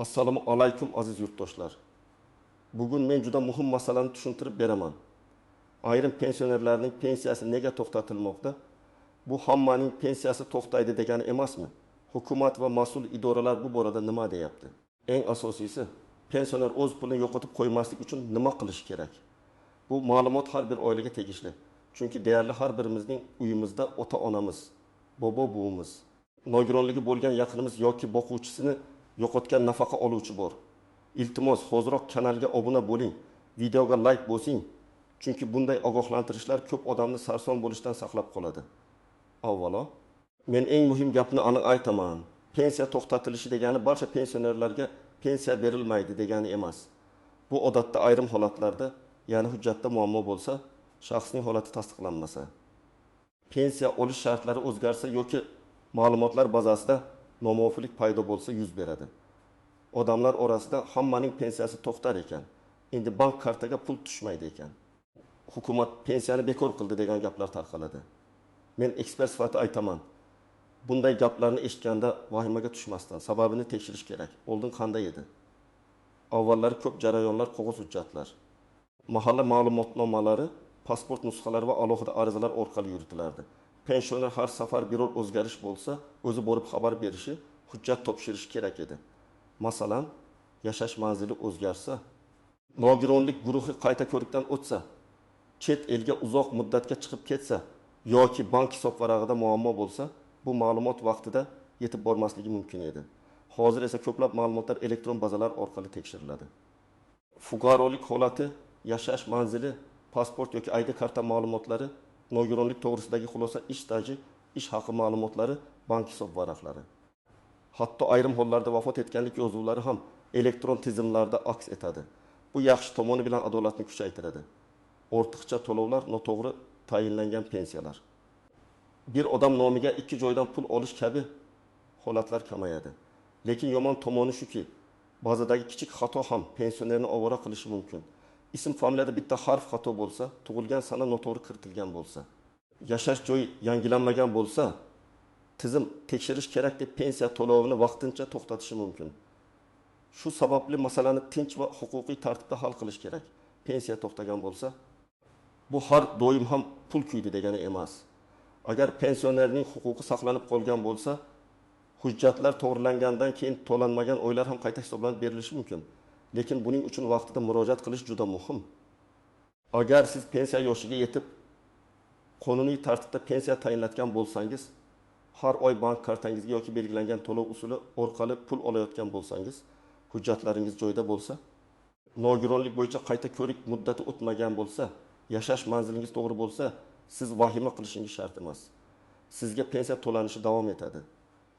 Assalomu alaykum aziz yurtdoshlar. Bugun men juda muhim masalani tushuntirib beraman. Ayrim pensionerlarning pensiyasi nega to'xtatilmoqda? Bu hammaning pensiyasi to'xtaydi degani emasmi? Hukumat va mas'ul idoralar bu borada nima deyapti? Eng asosiysi, pensioner o'z pulini yo'qotib qo'ymaslik uchun nima qilish kerak? Bu ma'lumot har bir oilaga tegishli. Chunki deyarli har birimizning uyimizda ota-onamiz, bobo-buvimiz, nogironligi bo'lgan yaqinimiz yoki boquvchisini yo'qotgan nafaqa oluvchi bor. Iltimos, hozirroq kanalga obuna bo'ling, videoga like bosing. Chunki bunday ogohlantirishlar ko'p odamni sarson bo'lishdan saqlab qoladi. Avvalo, men eng muhim gapni aniq aytaman. Pensiya to'xtatilishi degani barcha pensionerlarga pensiya berilmaydi degani emas. Bu odatda ayrim holatlarda, ya'ni hujjatda muammo bo'lsa, shaxsning holati tasdiqlanmasa, pensiya olish shartlari o'zgarsa yoki ma'lumotlar bazasida nomuvofiqlik paydo bo'lsa yuz beradi. Odamlar orasida hammaning pensiyasi to'xtar ekan, endi bank kartaga pul tushmaydi ekan. Hukumat pensiyani bekor qildi degan gaplar tarqaladi. Men ekspert sifatida aytaman. Bunday gaplarni eshitganda vahimaga tushmasdan sababini tekshirish kerak. Oldin qanday edi? Avvallari ko'p jarayonlar qog'oz hujjatlar, mahalla ma'lumotnomalari, pasport nusxalari va alohida arizalar orqali yuritilardi. Pensioner har safar biror o'zgarish bo'lsa, o'zi borib xabar berishi, hujjat topshirishi kerak edi. Masalan, yashash manzili o'zgarsa, nogironlik guruhi qayta ko'rikdan o'tsa, chet elga uzoq muddatga chiqib ketsa yoki bank hisob varag'ida muammo bo'lsa, bu ma'lumot vaqtida yetib bormasligi mumkin edi. Hozir esa ko'plab ma'lumotlar elektron bazalar orqali tekshiriladi. Fuqarolik holati, yashash manzili, pasport yoki ID karta ma'lumotlari, nogironlik to'g'risidagi xulosa ish staji, ish haqi ma'lumotlari, bank hisob varaqlari. Hatto ayrim hollarda vafot etganlik yozuvlari ham elektron tizimlarda aks etadi. Bu yaxshi tomoni bilan adolatni kuchaytiradi. Ortiqcha to'lovlar, noto'g'ri tayinlangan pensiyalar. Bir odam nomiga ikki joydan pul olish kabi holatlar kamayadi. Lekin yomon tomoni shuki, ba'zidagi kichik xato ham pensionerni ovora qilishi mumkin. Ism familiyada bitta harf xato bo'lsa, tug'ilgan sana noto'g'ri kiritilgan bo'lsa, yashash joyi yangilanmagan bo'lsa, tizim tekshirish kerak deb pensiya to'lovini vaqtincha to'xtatishi mumkin. Shu sababli masalani tinch va huquqiy tartibda hal qilish kerak. Pensiya to'xtagan bo'lsa, bu har doim ham pul kuydi degani emas. Agar pensionerning huquqi saqlanib qolgan bo'lsa, hujjatlar to'g'rilangandan keyin to'lanmagan oylar ham qayta hisoblanib berilishi mumkin. Lekin buning uchun vaqtida murojaat qilish juda muhim. Agar siz pensiya yoshiga yetib, qonuniy tartibda pensiya tayinlatgan bo'lsangiz, har oy bank kartangizga yoki belgilangan to'lov usuli orqali pul olayotgan bo'lsangiz, hujjatlaringiz joyida bo'lsa, nogironlik bo'yicha qayta ko'rik muddati o'tmagan bo'lsa, yashash manzilingiz to'g'ri bo'lsa, siz vahima qilishingiz shart emas. Sizga pensiya to'lanishi davom etadi.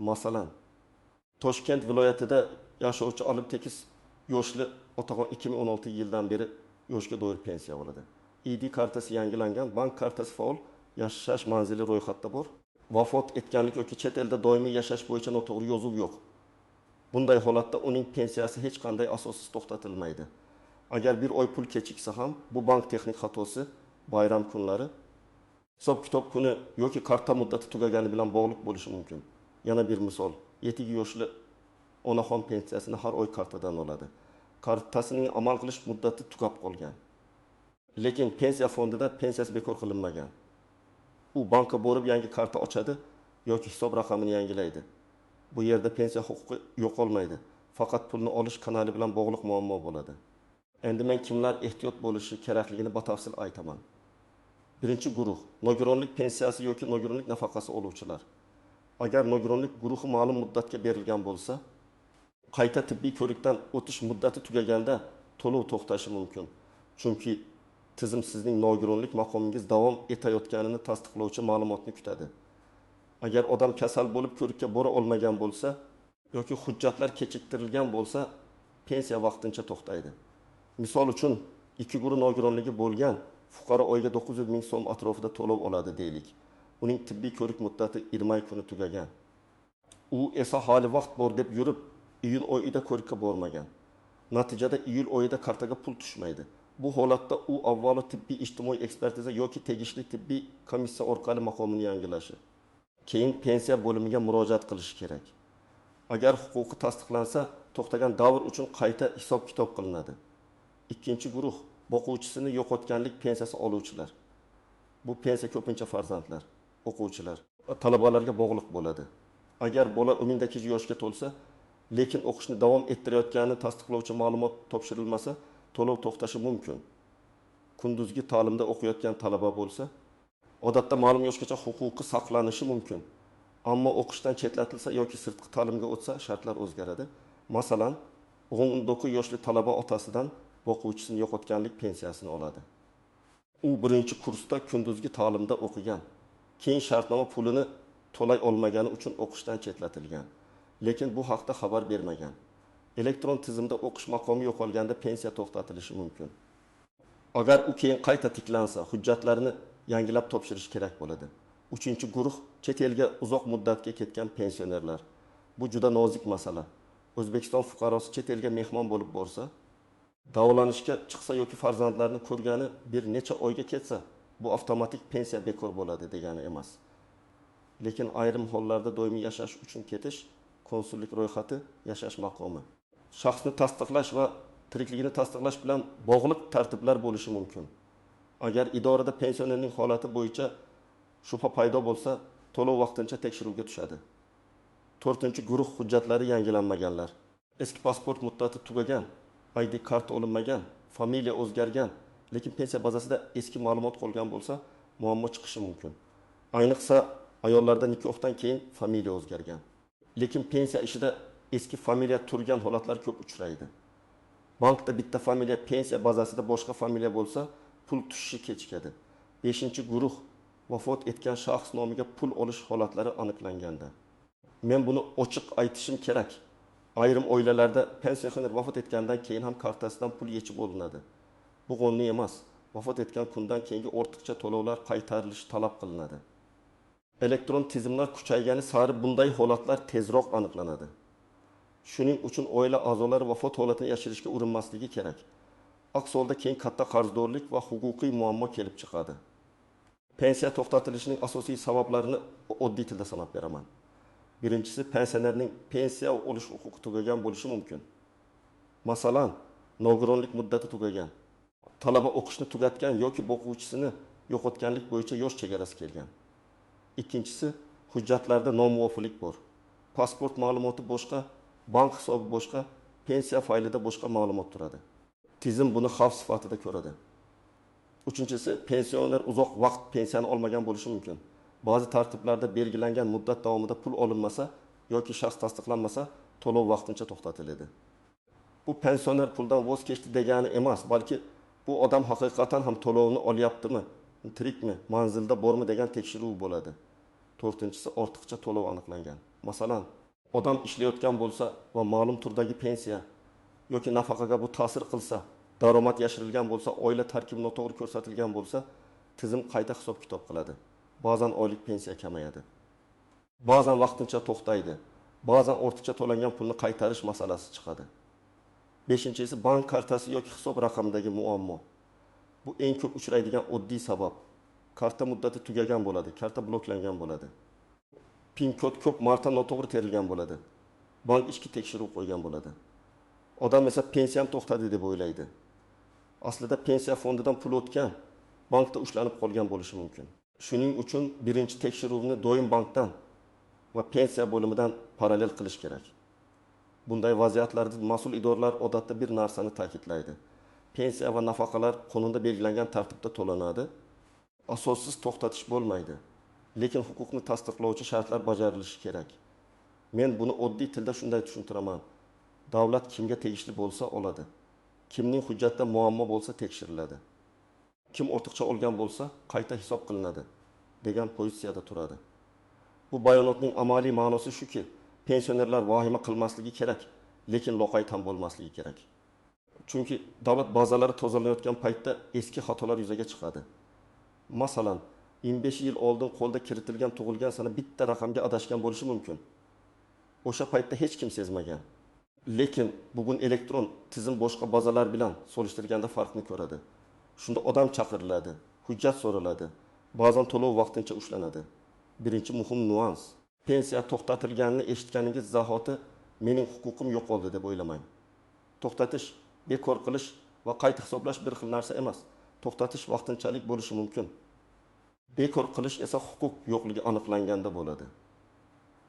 Masalan, Toshkent viloyatida yashovchi olib tekis yoshli otaxon 2016 yildan beri yoshga doir pensiya oladi. ID kartasi yangilangan, bank kartasi faol, yashash manzili ro'yxatda bor. Vafot etganlik yoki chet elda doimiy yashash bo'yicha noto'g'ri yozuv yo'q. Bunday holatda uning pensiyasi hech qanday asossiz to'xtatilmaydi. Agar bir oy pul kechiksa ham, bu bank texnik xatosi, bayram kunlari, hisob-kitob kuni yoki karta muddati tugagani bilan bog'liq bo'lishi mumkin. Yana bir misol, 7 yoshli onaxon pensiyasini har oy kartadan oladi. Kartasining amal qilish muddati tugab qolgan. Lekin pensiya fondida pensiyasi bekor qilinmagan. U bankka borib yangi karta ochadi yoki hisob raqamini yangilaydi. Bu yerda pensiya huquqi yo'qolmaydi. Faqat pulni olish kanali bilan bog'liq muammo bo'ladi. Endi men kimlar ehtiyot bo'lishi kerakligini batafsil aytaman. Birinchi guruh, nogironlik pensiyasi yoki nogironlik nafaqasi oluvchilar. Agar nogironlik guruhi ma'lum muddatga berilgan bo'lsa, qayta tibbiy ko'rikdan o'tish muddati tugaganda to'lov to'xtashi mumkin. Chunki tizim sizning nogironlik maqomingiz davom etayotganini tasdiqlovchi ma'lumotni kutadi. Agar odam kasal bo'lib ko'rikka bora olmagan bo'lsa yoki hujjatlar kechiktirilgan bo'lsa, pensiya vaqtincha to'xtaydi. Misol uchun, ikki guruh nogironligi bo'lgan fuqaro oyiga 900 ming so'm atrofida to'lov oladi deylik. Uning tibbiy ko'rik muddati 20 kuni tugagan. U esa hali vaqt bor deb yurib, iyul oyida ko'rikka bormagan. Natijada iyul oyida kartaga pul tushmaydi. Bu holatda u avvalo tibbiy ijtimoiy ekspertiza yoki tegishli tibbiy komissiya orqali maqomini yangilashi, keyin pensiya bo'limiga murojaat qilish kerak. Agar huquqi tasdiqlansa, to'xtagan davr uchun qayta hisob-kitob qilinadi. Ikkinchi guruh o'quvchisini yo'qotganlik pensiyasi oluvchilar. Bu pensiya ko'pincha farzandlar, o'quvchilar, talabalarga bog'liq bo'ladi. Agar bola 12 yoshga to'lsa, lekin o'qishni davom ettirayotganini tasdiqlovchi ma'lumot topshirilmasa, to'lov to'xtashi mumkin. Kunduzgi ta'limda o'qiyotgan talaba bo'lsa, odatda ma'lum yoshgacha huquqi saqlanishi mumkin. Ammo o'qishdan chetlatilsa yoki sirtqi ta'limga o'tsa, shartlar o'zgaradi. Masalan, 19 yoshli talaba otasidan o'quvchisini yo'qotganlik pensiyasini oladi. U birinchi kursda kunduzgi ta'limda o'qigan. Keyin shartnoma pulini to'lay olmagani uchun o'qishdan chetlatilgan. Lekin bu haqda xabar bermagan. Elektron tizimda o'qish maqomi yo'qolganda pensiya to'xtatilishi mumkin. Agar u keyin qayta tiklansa, hujjatlarini yangilab topshirish kerak bo'ladi. Uchinchi guruh chet elga uzoq muddatga ketgan pensionerlar. Bu juda nozik masala. O'zbekiston fuqarosi chet elga mehmon bo'lib borsa, davolanishga chiqsa yoki farzandlarini ko'rgani bir necha oyga ketsa, bu avtomatik pensiya bekor bo'ladi degani emas. Lekin ayrim hollarda doimiy yashash uchun ketish, konsullik ro'yxati, yashash maqomi, shaxsni tasdiqlash va tirikligini tasdiqlash bilan bog'liq tartiblar bo'lishi mumkin. Agar idorada pensionerning holati bo'yicha shubha paydo bo'lsa, to'lov vaqtincha tekshiruvga tushadi. 4-guruh hujjatlari yangilanmaganlar. Eski pasport muddati tugagan, ID karta olinmagan, familiya o'zgargan, lekin pensiya bazasida eski ma'lumot qolgan bo'lsa, muammo chiqishi mumkin. Ayniqsa ayollarda nikohdan keyin familiya o'zgargan. Lekin pensiya ishida eski familiya turgan holatlar ko'p uchraydi. Bankda bitta familiya pensiya bazasida boshqa familiya bo'lsa, pul tushishi kechikadi. 5-guruh vafot etgan shaxs nomiga pul olish holatlari aniqlanganda. Men buni ochiq aytishim kerak. Ayrim oilalarda pensioner vafot etgandan keyin ham kartasidan pul yechib olinadi. Bu qonuniy emas. Vafot etgan kundan keyingi ortiqcha to'lovlar qaytarilishi talab qilinadi. Elektron tizimlar kuchaygani sari bunday holatlar tezroq aniqlanadi. Shuning uchun oila a'zolari vafot holatini yashirishga urinmasligi kerak. Aks holda keyin katta qarzdorlik va huquqiy muammo kelib chiqadi. Pensiya to'xtatilishining asosiy sabablarini oddiy tilda sanab beraman. Birinchisi, pensionerning pensiya olish huquqi tugagan bo'lishi mumkin. Masalan, nogironlik muddati tugagan, talaba o'qishni tugatgan yoki o'quvchisini yo'qotganlik bo'yicha yosh chegarasi kelgan. Ikkinchisi, hujjatlarda nomuvofiqlik bor. Pasport ma'lumoti boshqa, bank hisobi boshqa, pensiya faylida boshqa ma'lumot turadi. Tizim buni xavf sifatida ko'radi. Uchinchisi, pensioner uzoq vaqt pensiyani olmagan bo'lishi mumkin. Ba'zi tartiblarda belgilangan muddat davomida pul olinmasa yoki shaxs tasdiqlanmasa, to'lov vaqtincha to'xtatiladi. Bu pensioner puldan voz kechdi degani emas, balki bu odam haqiqatan ham to'lovni olyaptimi, tirikmi, manzilda bormi degan tekshiruv bo'ladi. 4-si, ortiqcha to'lov aniqlangan. Masalan, odam ishlayotgan bo'lsa va ma'lum turdagi pensiya yoki nafaqaga bu ta'sir qilsa, daromad yashirilgan bo'lsa, oila tarkibi noto'g'ri ko'rsatilgan bo'lsa, tizim qayta hisob-kitob qiladi. Ba'zan oylik pensiya kamayadi. Ba'zan vaqtincha to'xtaydi. Ba'zan ortiqcha to'langan pulni qaytarish masalasi chiqadi. 5-si, bank kartasi yoki hisob raqamidagi muammo. Bu eng ko'p uchraydigan oddiy sabab. Karta muddati tugagan bo'ladi, karta bloklangan bo'ladi. PIN kod ko'p marta noto'g'ri terilgan bo'ladi. Bank ichki tekshiruv qo'ygan bo'ladi. Odam esa pensiyam to'xtadi deb o'ylaydi. Aslida pensiya fondidan pul o'tgan, bankda ushlanib qolgan bo'lishi mumkin. Shuning uchun birinchi tekshiruvni doim bankdan va pensiya bo'limidan parallel qilish kerak. Bunday vaziyatlarda mas'ul idoralar odatda bir narsani ta'kidlaydi. Pensiya va nafaqalar qonunda belgilangan tartibda to'lanadi. Asossiz to'xtatish bo'lmaydi. Lekin huquqni tasdiqlovchi shartlar bajarilishi kerak. Men buni oddiy tilda shunday tushuntiraman. Davlat kimga tegishli bo'lsa oladi. Kimning hujjatda muammo bo'lsa tekshiriladi. Kim ortiqcha olgan bo'lsa qayta hisob qilinadi degan pozitsiyada turadi. Bu bayonotning amaliy ma'nosi shuki, pensionerlar vahima qilmasligi kerak, lekin loqayd ham bo'lmasligi kerak. Chunki davlat bazalari tozalanayotgan paytda eski xatolar yuzaga chiqadi. Masalan, 25 yil oldin qo'lda kiritilgan tug'ilgan sana bitta raqamga adashgan bo'lishi mumkin. O'sha paytda hech kim sezmagan. Lekin bugun elektron tizim boshqa bazalar bilan solishtirganda farqni ko'radi. Shunda odam chaqiriladi, hujjat so'raladi, ba'zan to'lov vaqtincha ushlanadi. Birinchi muhim nuans. Pensiya to'xtatilganini eshitganingiz zahoti mening huquqim yo'q bo'ldi deb o'ylamang. To'xtatish, bekor qilish va qayta hisoblash bir xil narsa emas. To'xtatish vaqtinchalik bo'lishi mumkin. Bekor qilish esa huquq yo'qligi aniqlanganda bo'ladi.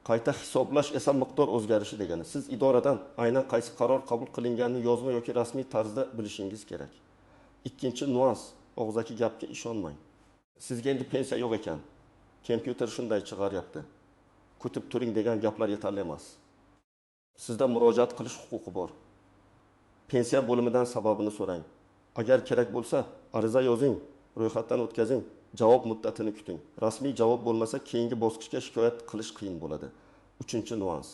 Qayta hisoblash esa miqdor o'zgarishi degani. Siz idoradan aynan qaysi qaror qabul qilinganini yozma yoki rasmiy tarzda bilishingiz kerak. Ikkinchi nuans, og'zaki gapga ishonmang. Sizga endi pensiya yo'q ekan. Kompyuter shunday chiqaryapti. Kutib turing degan gaplar yetarli emas. Sizda murojaat qilish huquqi bor. Pensiya bo'limidan sababini so'rang. Agar kerak bo'lsa, ariza yozing, ro'yxatdan o'tkazing, javob muddatini kuting. Rasmiy javob bo'lmasa, keyingi bosqichga shikoyat qilish qiyin bo'ladi. Uchinchi nuans.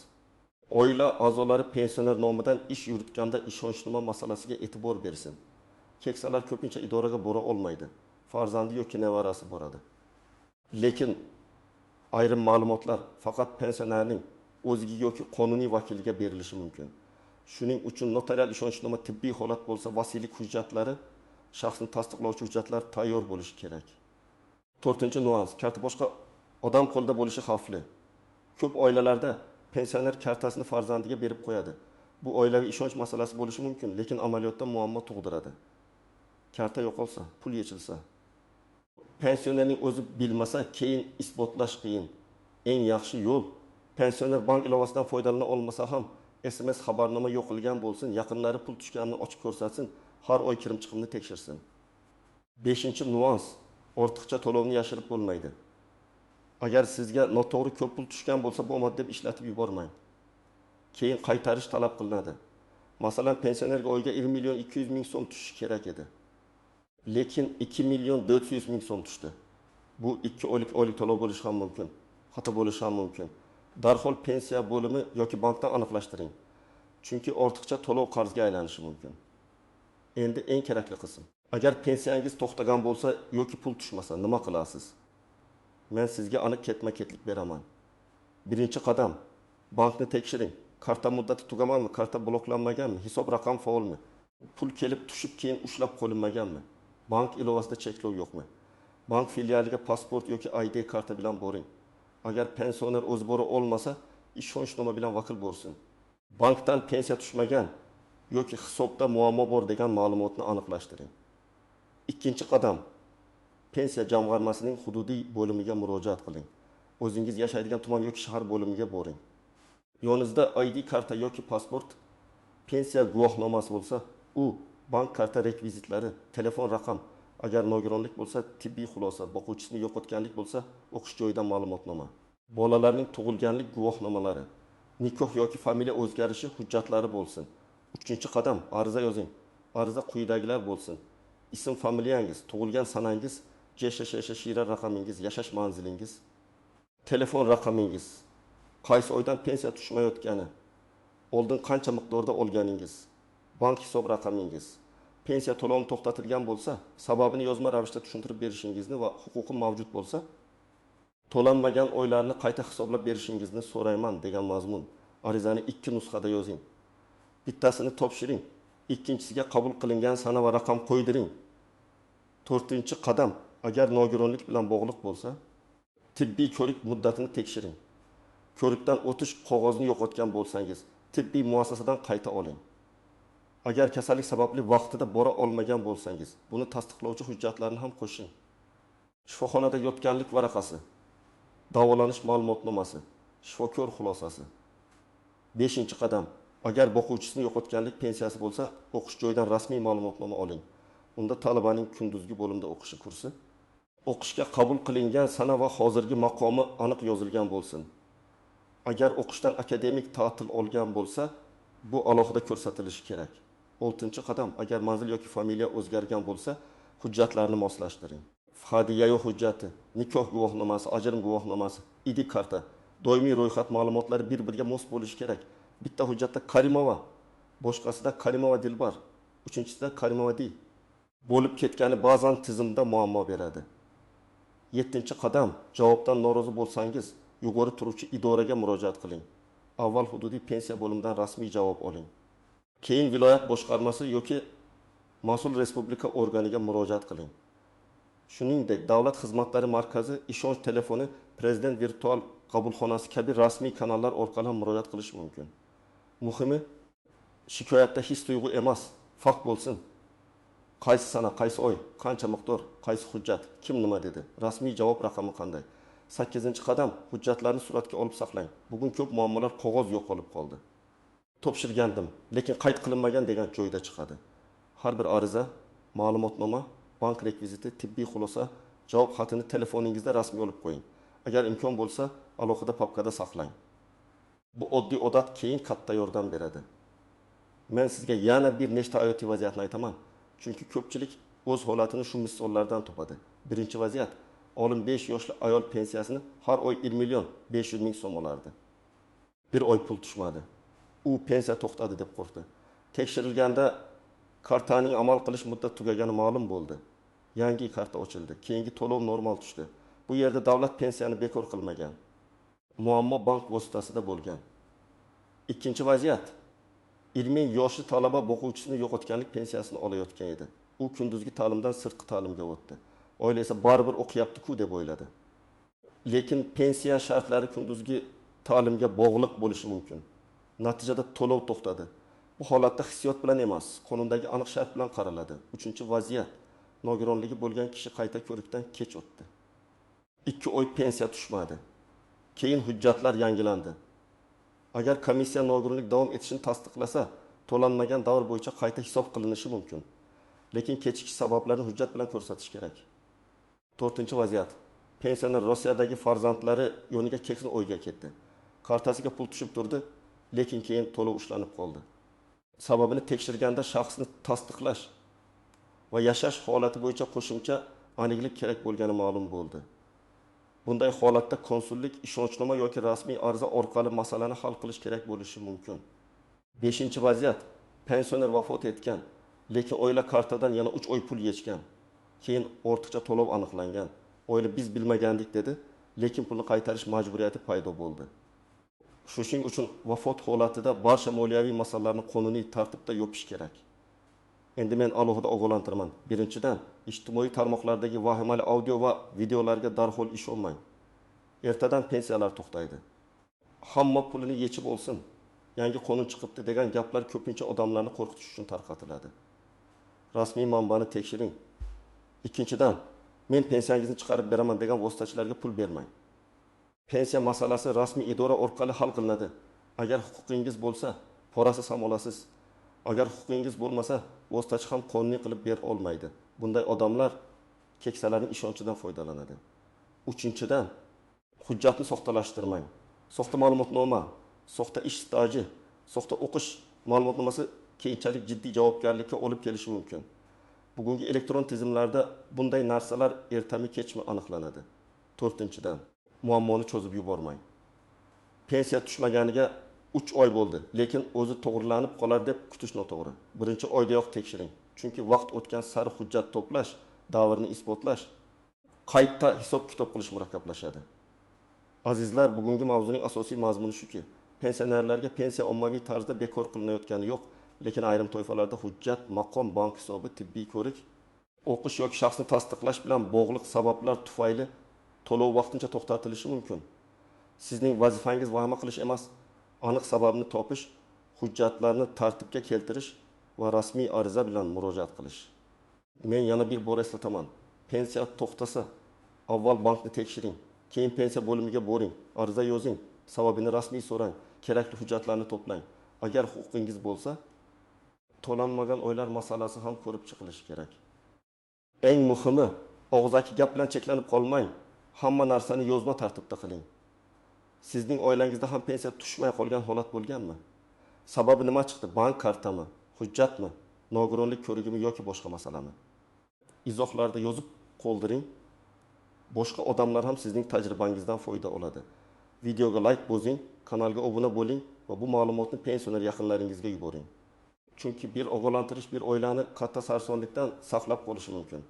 Oila a'zolari pensioner nomidan ish yuritganda ishonchnoma masalasiga e'tibor bersin. Keksalar ko'pincha idoraga bora olmaydi. Farzandi yoki nevarasi boradi. Lekin ayrim ma'lumotlar faqat pensionerning o'ziga yoki qonuniy vakiliga berilishi mumkin. Shuning uchun notarial ishonchnoma, tibbiy holat bo'lsa, vasiylik hujjatlari, shaxsni tasdiqlovchi hujjatlar tayyor bo'lishi kerak. To'rtinchi nuans, karta boshqa odam qo'lida bo'lishi xavfli. Ko'p oilalarda pensioner kartasini farzandiga berib qo'yadi. Bu oilaviy ishonch masalasi bo'lishi mumkin, lekin amaliyotda muammo tug'diradi. Karta yo'qolsa, pul yechilsa, pensionerning o'zi bilmasa, keyin isbotlash qiyin. Eng yaxshi yo'l, pensioner bank ilovasidan foydalana olmasa ham SMS xabarnoma yo'qilgan bo'lsin, yaqinlari pul tushganini ochib ko'rsatsin, har oy kirim chiqimni tekshirsin. 5-nuans, ortiqcha to'lovni yashirib bo'lmaydi. Agar sizga noto'g'ri ko'p pul tushgan bo'lsa, bu omad deb ishlatib yubormang. Keyin qaytarish talab qilinadi. Masalan, pensionerga oyga 1 million 200 ming so'm tushishi kerak edi. Lekin 2 million 400 ming so'm tushdi. Bu 2 oylik to'lov bo'lishi ham mumkin, xato bo'lishi ham mumkin. Darhol pensiya bo'limi yoki bankdan aniqlashtiring. Chunki ortiqcha to'lov qarzga aylanishi mumkin. Endi eng kerakli qism. Agar pensiyangiz to'xtagan bo'lsa yoki pul tushmasa, nima qilasiz? Men sizga aniq ketma-ketlik beraman. Birinchi qadam, bankni tekshiring. Karta muddati tugamanmi, karta bloklanmaganmi, hisob raqam faolmi? Pul kelib tushib keyin ushlab qo'linmaganmi? Bank ilovasida cheklov yo'qmi? Bank filialiga pasport yoki ID karta bilan boring. Agar pensioner o'zi bora olmasa, ishonchnoma bilan vakil bo'lsin. Bankdan pensiya tushmagan yoki hisobda muammo bor degan ma'lumotni aniqlashtiring. Ikkinchi qadam, pensiya jamg'armasining hududiy bo'limiga murojaat qiling. O'zingiz yashaydigan tuman yoki shahar bo'limiga boring. Yoningizda ID karta yoki pasport, pensiya guvohnomasi bo'lsa, u bank karta rekvizitlari, telefon raqam, agar nogironlik bo'lsa, tibbiy xulosa, boquvchisini yo'qotganlik bo'lsa, o'qish joyidan ma'lumotnoma. Bolalarning tug'ilganlik guvohnomalari, nikoh yoki familiya o'zgarishi hujjatlari bo'lsin. 3-qadam, ariza yozing. Ariza quyidagilar bo'lsin: ism, familiyangiz, tug'ilgan sanangiz, shira raqamingiz, yashash manzilingiz, telefon raqamingiz, qaysi oydan pensiya tushmayotgani, oldin qancha miqdorda olganingiz, bank hisob raqamingiz. Pensiya to'lovi to'xtatilgan bo'lsa, sababini yozma ravishda tushuntirib berishingizni va huquqi mavjud bo'lsa, to'lanmagan oylarni qayta hisoblab berishingizni so'rayman degan mazmun arizani 2 nusxada yozing. Bittasini topshiring, ikkinchisiga qabul qilingan sana va raqam qo'ydiring. 4-qadam, agar nogironlik bilan bog'liq bo'lsa, tibbiy ko'rik muddatini tekshiring. Ko'rikdan o'tish qog'ozini yo'qotgan bo'lsangiz, tibbiy muassasadan qayta oling. Agar kasallik sababli vaqtida bora olmagan bo'lsangiz, buni tasdiqlovchi hujjatlarni ham qo'shing. Shifoxonada yotganlik varaqasi, davolanish ma'lumotnomasi, shifokor xulosasi. 5-qadam, agar boquvchisini yo'qotganlik pensiyasi bo'lsa, o'qish joyidan rasmiy ma'lumotnoma oling. Unda talabaning kunduzgi bo'limda o'qishi kursi, o'qishga qabul qilingan sana va hozirgi maqomi aniq yozilgan bo'lsin. Agar o'qishdan akademik ta'til olgan bo'lsa, bu alohida ko'rsatilishi kerak. 6-qadam, agar manzil yoki familiya o'zgargan bo'lsa, hujjatlarni moslashtiring. Hadiya hujjati, nikoh guvohnomasi, ajrim guvohnomasi, ID karta, doimiy ro'yxat ma'lumotlari bir-biriga mos bo'lishi kerak. Bitta hujjatda Karimova, boshqasida Karimova Dilbar, uchinchisida Karimova Di bo'lib ketgani ba'zan tizimda muammo beradi. 7-qadam, javobdan norozi bo'lsangiz, yuqori turuvchi idoraga murojaat qiling. Avval hududiy pensiya bo'limidan rasmiy javob oling. Keyin viloyat boshqarmasi yoki mas'ul respublika organiga murojaat qiling. Shuningdek, Davlat xizmatlari markazi, ishonch telefoni, Prezident virtual qabulxonasi kabi rasmiy kanallar orqali murojaat qilish mumkin. Muhimi shikoyatda his tuyg'u emas, fakt bo'lsin. Qaysi sana, qaysi oy, qancha miqdor, qaysi hujjat, kim nima dedi, rasmiy javob raqami qanday. 8-qadam hujjatlarni suratga olib saqlang. Bugun ko'p muammolar qog'oz yo'q bo'lib qoldi. Topshirgandim, lekin qayd qilinmagan degan joyda chiqadi. Har bir ariza, ma'lumotnoma, bank rekviziti, tibbiy xulosa, javob xatini telefoningizda rasmiy olib qo'ying. Agar imkon bo'lsa, alohida papkada saqlang. Bu oddiy odat keyin katta yordam beradi. Men sizga yana bir nechta hayotiy vaziyatni aytaman. Chunki ko'pchilik o'z holatini shu misollardan topadi. Birinchi vaziyat, olim 5 yoshli ayol pensiyasini har oy 1 million 500 ming so'm olardi. Bir oy pul tushmadi. U pensiya to'xtadi deb qo'rqdi. Tekshirilganda kartaning amal qilish muddati tugagani ma'lum bo'ldi. Yangi karta ochildi. Keyingi to'lov normal tushdi. Bu yerda davlat pensiyani bekor qilmagan. Muammo bank vositasida bo'lgan. Ikkinchi vaziyat, 20 yoshli talaba o'quvchisini yo'qotganlik pensiyasini olayotgan edi. U kunduzgi ta'limdan sirtqi ta'limga o'tdi. Oila esa baribir o'qiyapti-ku deb o'yladi. Lekin pensiya shartlari kunduzgi ta'limga bog'liq bo'lishi mumkin. Natijada to'lov to'xtadi. Bu holatda hissiyot bilan emas, qonundagi aniq shart bilan qaraladi. Uchinchi vaziyat, nogironligi bo'lgan kishi qayta ko'rikdan kech o'tdi. 2 oy pensiya tushmadi. Keyin hujjatlar yangilandi. Agar komissiya nogironlik davom etishini tasdiqlasa, to'lanmagan davr bo'yicha qayta hisob qilinishi mumkin. Lekin kechikish sabablarini hujjat bilan ko'rsatish kerak. 4-vaziyat. Pensioner Rossiyadagi farzandlari yoniga keksin o'yga ketdi. Kartasiga pul tushib turdi, lekin keyin to'lov ushlanib qoldi. Sababini tekshirganda shaxsni tasdiqlash va yashash holati bo'yicha qo'shimcha aniqlik kerak bo'lgani ma'lum bo'ldi. Bunday holatda konsullik ishonchnoma yoki rasmiy ariza orqali masalani hal qilish kerak bo'lishi mumkin. 5-vaziyat. Pensioner vafot etgan, lekin oila kartadan yana 3 oy pul yechgan. Keyin ortiqcha to'lov aniqlangan. Oila biz bilmagandik dedi, lekin pulni qaytarish majburiyati paydo bo'ldi. Shuning uchun vafot holatida barcha moliyaviy masalalarni qonuniy tartibda yopish kerak. Endi men alohida ogohlantiraman. Birinchidan, ijtimoiy tarmoqlardagi vahimali audio va videolarga darhol ish olmang. Ertadan pensiyalar to'xtaydi. Hamma pulini yechib olsin. Yangi qonun chiqibdi degan gaplar ko'pincha odamlarni qo'rqitish uchun tarqatiladi. Rasmiy manbani tekshiring. Ikkinchidan, men pensiyangizni chiqarib beraman degan vositachilarga pul bermang. Pensiya masalasi rasmiy idora orqali hal qilinadi. Agar huquqingiz bo'lsa, porasiz ham olasiz. Agar huquqingiz bo'lmasa, vositachi ham qonuniy qilib ber olmaydi. Bunday odamlar keksalarning ishonchidan foydalanadi. 3-dan, hujjatni soxtalashtirmang. Soxta ma'lumotnoma, soxta ish staji, soxta o'qish ma'lumotnomasi keyinchalik jiddiy javobgarlikka olib kelishi mumkin. Bugungi elektron tizimlarda bunday narsalar ertami-kechmi aniqlanadi. 4-dan, muammoni cho'zib yubormang. Pensiya tushmaganiga 3 oy bo'ldi, lekin o'zi to'g'rilanib qolar deb kutish noto'g'ri. Birinchi oydayoq tekshiring. Chunki vaqt o'tgan sari hujjat to'plash, davrni isbotlash, qayta hisob-kitob qilish murakkablashadi. Azizlar, bugungi mavzuning asosiy mazmuni shuki, pensionerlarga pensiya ommaviy tarzda bekor qilinayotgani yo'q, lekin ayrim toifalarda hujjat, maqom, bank hisobi, tibbiy ko'rik, o'qish yoki shaxsni tasdiqlash bilan bog'liq sabablar tufayli to'lov vaqtincha to'xtatilishi mumkin. Sizning vazifangiz vahima qilish emas, aniq sababni topish, hujjatlarni tartibga keltirish va rasmiy ariza bilan murojaat qilish. Men yana bir bor eslataman. Pensiya to'xtasa, avval bankni tekshiring, keyin pensiya bo'limiga boring, ariza yozing, sababini rasmiy so'rang, kerakli hujjatlarni to'plang. Agar huquqingiz bo'lsa, to'lanmagan oylar masalasi ham ko'rib chiqilishi kerak. Eng muhimi, og'zaki gap bilan cheklanib qolmang. Hamma narsani yozma tartibda qiling. Sizning oilangizda ham pensiya tushmay qolgan holat bo'lganmi? Sababi nima chiqdi? Bank kartami, hujjatmi, nogironlik ko'rigimi yoki boshqa masalami? Izohlarda yozib qoldiring. Boshqa odamlar ham sizning tajribangizdan foyda oladi. Videoga like bosing, kanalga obuna bo'ling va bu ma'lumotni pensioner yaqinlaringizga yuboring. Chunki bir ogohlantirish bir oilani katta sarsonlikdan saqlab qolishi mumkin.